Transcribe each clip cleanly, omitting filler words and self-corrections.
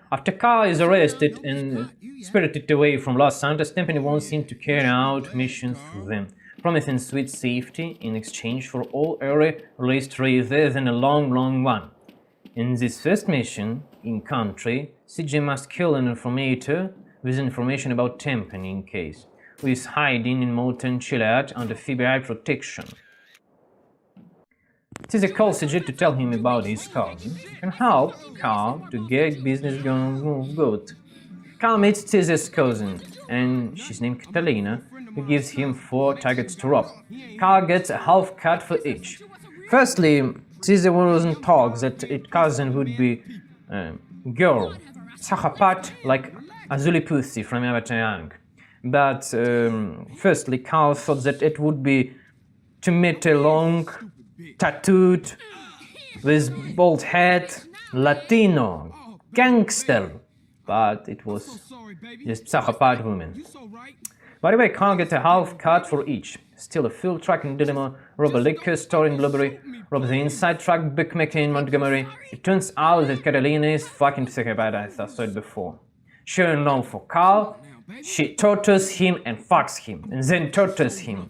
After Carl is arrested and spirited away from Los Santos, Tempany wants him to carry out missions for them, promising sweet safety in exchange for all early released rather than a long one. In this first mission, in country, CJ must kill an informator with information about Tempany in case, who is hiding in Molten Chilliad under FBI protection. CJ calls CJ to tell him about his cousin, who can help Carl to get business going good. Carl meets CJ's cousin, and she's named Catalina, who gives him 4 targets to rob. Carl gets a half cut for each. Firstly, CJ wasn't taught that a cousin would be girl, psychopath like Azuli Pussy from Avatar Young. But firstly, Carl thought that it would be to meet a long, tattooed, with bald head, Latino, gangster. But it was just psychopath woman. By the way, Carl gets a half cut for each. Steal a full truck in Dilemma, rob a liquor store in Blueberry, rob the inside truck bookmaker in Montgomery. It turns out that Catalina is fucking psychopath, as I said before. Showing love for Carl, she tortures him and fucks him, and then tortures him,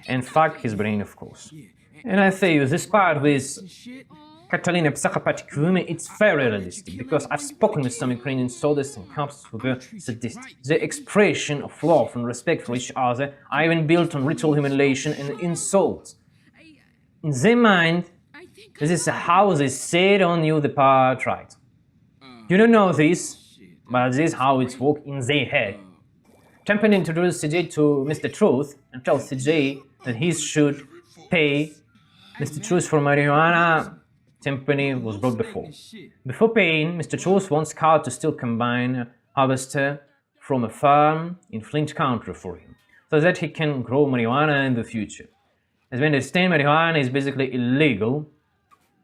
and fuck his brain, of course. And I say this part with Catalina psychopathic woman, it's very realistic, because I've spoken with some Ukrainian soldiers and cops who were sadistic. The expression of love and respect for each other are even built on ritual humiliation and insults. In their mind, this is how they set on you the part right. You don't know this, but this is how it's works in their head. Tempany introduced CJ to Mr. Truth and tells CJ that he should pay Mr. Truth for marijuana Tempany was brought before. Before paying, Mr. Truth wants Carl to still combine harvester from a farm in Flint Country for him, so that he can grow marijuana in the future. As we understand, marijuana is basically illegal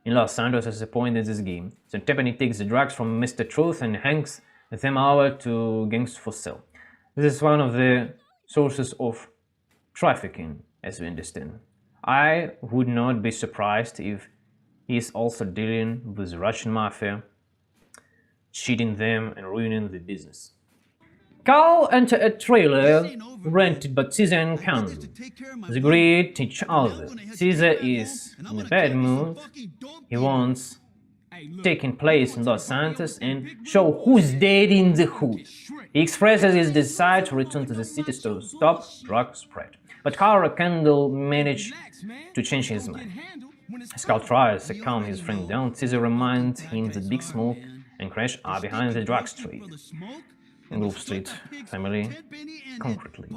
in Los Santos at the point in this game, so Tempany takes the drugs from Mr. Truth and hangs them over to gangs for sale. This is one of the sources of trafficking, as we understand. I would not be surprised if he is also dealing with the Russian mafia, cheating them and ruining the business. Carl enters a trailer rented by Caesar and Candle. They greet each other. Caesar is in a bad mood. He wants taking place in Los Santos and show who's dead in the hood. He expresses his desire to return to the city to stop drug spread. But Carl and Candle manage to change his mind. As Carl tries to calm his friend down, Caesar reminds him that Big Smoke and Crash are behind the drug trade in Grove Street family concretely.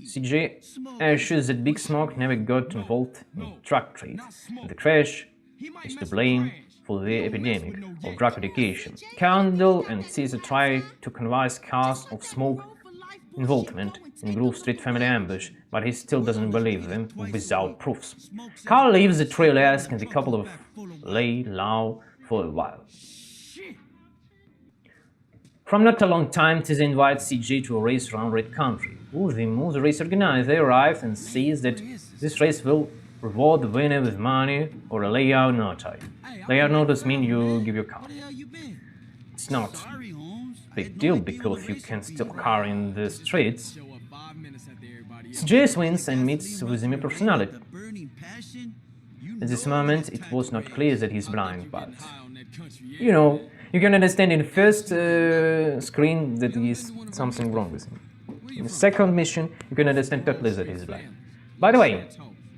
CJ assures that Big Smoke never got involved in drug trade, and the Crash is to blame for the epidemic of drug addiction. Candle and Caesar try to convince Carl of Smoke's involvement in Grove Street family ambush, but he still doesn't believe them without proofs. Carl leaves the trailer asking the couple to lay low for a while. From not a long time, Caesar invites CJ to a race around Red Country. The race organizer arrives and says that this race will reward the winner with money or a layout notice. Layout notice means you give your car. It's not a big deal because you can steal car in the streets. CJ wins and meets with him personality. At this moment, it was not clear that he's blind, but you know, you can understand in the first screen that is something wrong with him. In the second mission, you can understand totally that he's blind. By the way,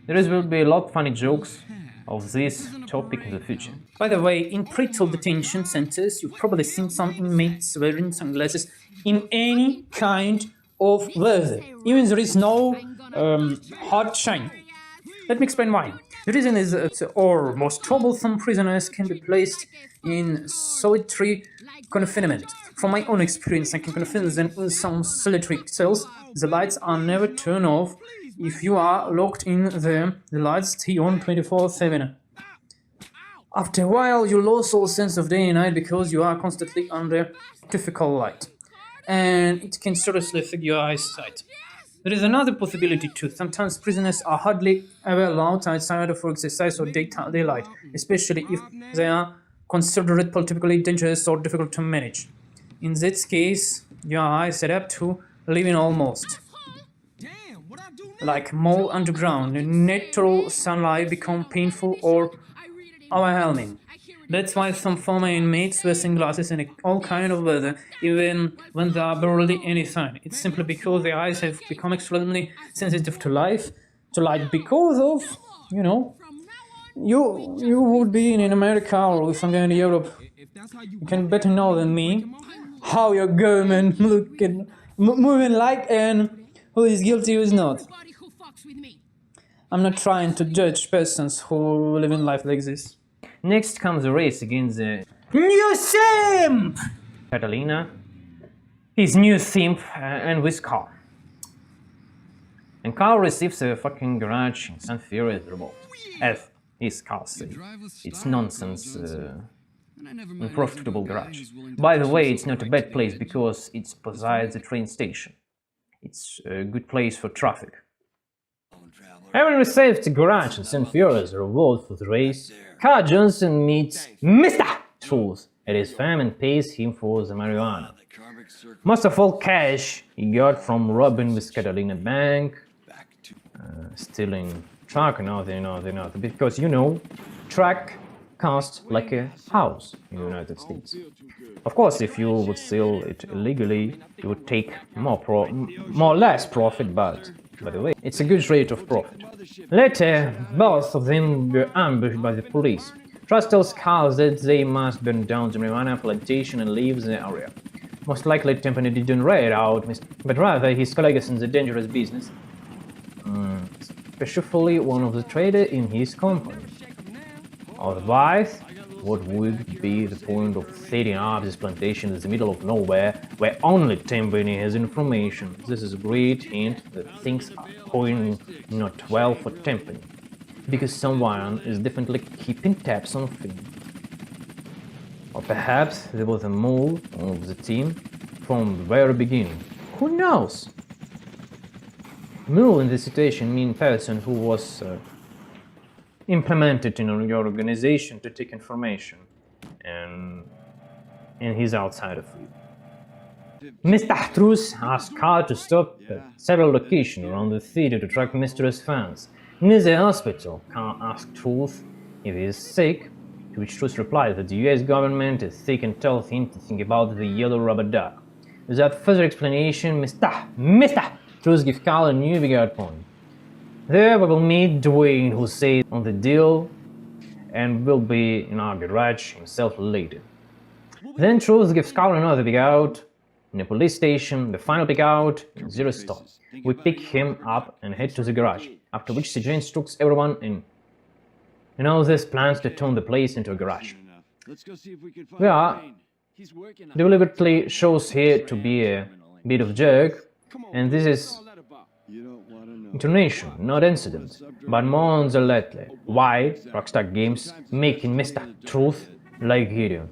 there will be a lot of funny jokes of this topic in the future. By the way, in pretrial detention centers, you've probably seen some inmates wearing sunglasses in any kind of weather, even there is no hard shine. Let me explain why. The reason is that our most troublesome prisoners can be placed in solitary confinement. From my own experience, I can confirm that in some solitary cells, the lights are never turned off. If you are locked in there, the lights stay on 24/7. After a while, you lose all sense of day and night because you are constantly under artificial light, and it can seriously affect your eyesight. There is another possibility too. Sometimes prisoners are hardly ever allowed outside for exercise or daylight, especially if they are considered politically dangerous or difficult to manage. In this case, your eyes adapt to living almost like more underground, and natural sunlight become painful or overwhelming. That's why some former inmates wear sunglasses in all kind of weather, even when there are barely any sun. It's simply because their eyes have become extremely sensitive to light because of, you know, you would be in America or somewhere in Europe. You can better know than me how your government looking, moving like and who is guilty who is not. I'm not trying to judge persons who live in life like this. Next comes a race against the New simp! Catalina, his new simp, and with Carl. And Carl receives a fucking garage in San Andreas revolt. As his Carl says, it's nonsense, unprofitable garage. By the way, it's not a bad place because it's beside the train station. It's a good place for traffic. Having received the garage in St. Furious reward for the race, Carl Johnson meets Mr. Truth at his farm and pays him for the marijuana. Most of all cash he got from robbing with Catalina Bank, stealing truck and other, because you know, truck costs like a house in the United States. Of course, if you would sell it illegally, you would take more less profit, but by the way, it's a good rate of profit. Later, both of them were ambushed by the police. Trust tells Carl that they must burn down the marijuana plantation and leave the area. Most likely, Tempany didn't raid out, but rather his colleagues in the dangerous business, especially one of the traders in his company. Otherwise, what would be the point of setting up this plantation in the middle of nowhere, where only Tempany has information? This is a great hint that things are going not well for Tempany, because someone is definitely keeping tabs on things. Or perhaps there was a move of the team from the very beginning. Who knows? Mule in this situation means person who was implemented in your organization to take information, and he's outside of you. Mr. Truth asked Carl to stop at several locations around the city to track mysterious fans. Near the hospital, Carl asked Truth if he is sick, to which Truth replied that the US government is sick and tells him to think about the yellow rubber duck. Without further explanation, Mr. Truth gives Carl a new big point. There we will meet Dwayne, who says on the deal and will be in our garage himself later. Then Truth gives Carl another big out in a police station, the final big out, zero stop. We pick him up and head to the garage, after which CJ instructs everyone in. You know, this plans to turn the place into a garage. We are deliberately shows here to be a bit of jerk, and this is intonation, not incident, but more on the latter. Why Rockstar Games making Mr. Truth like Gideon.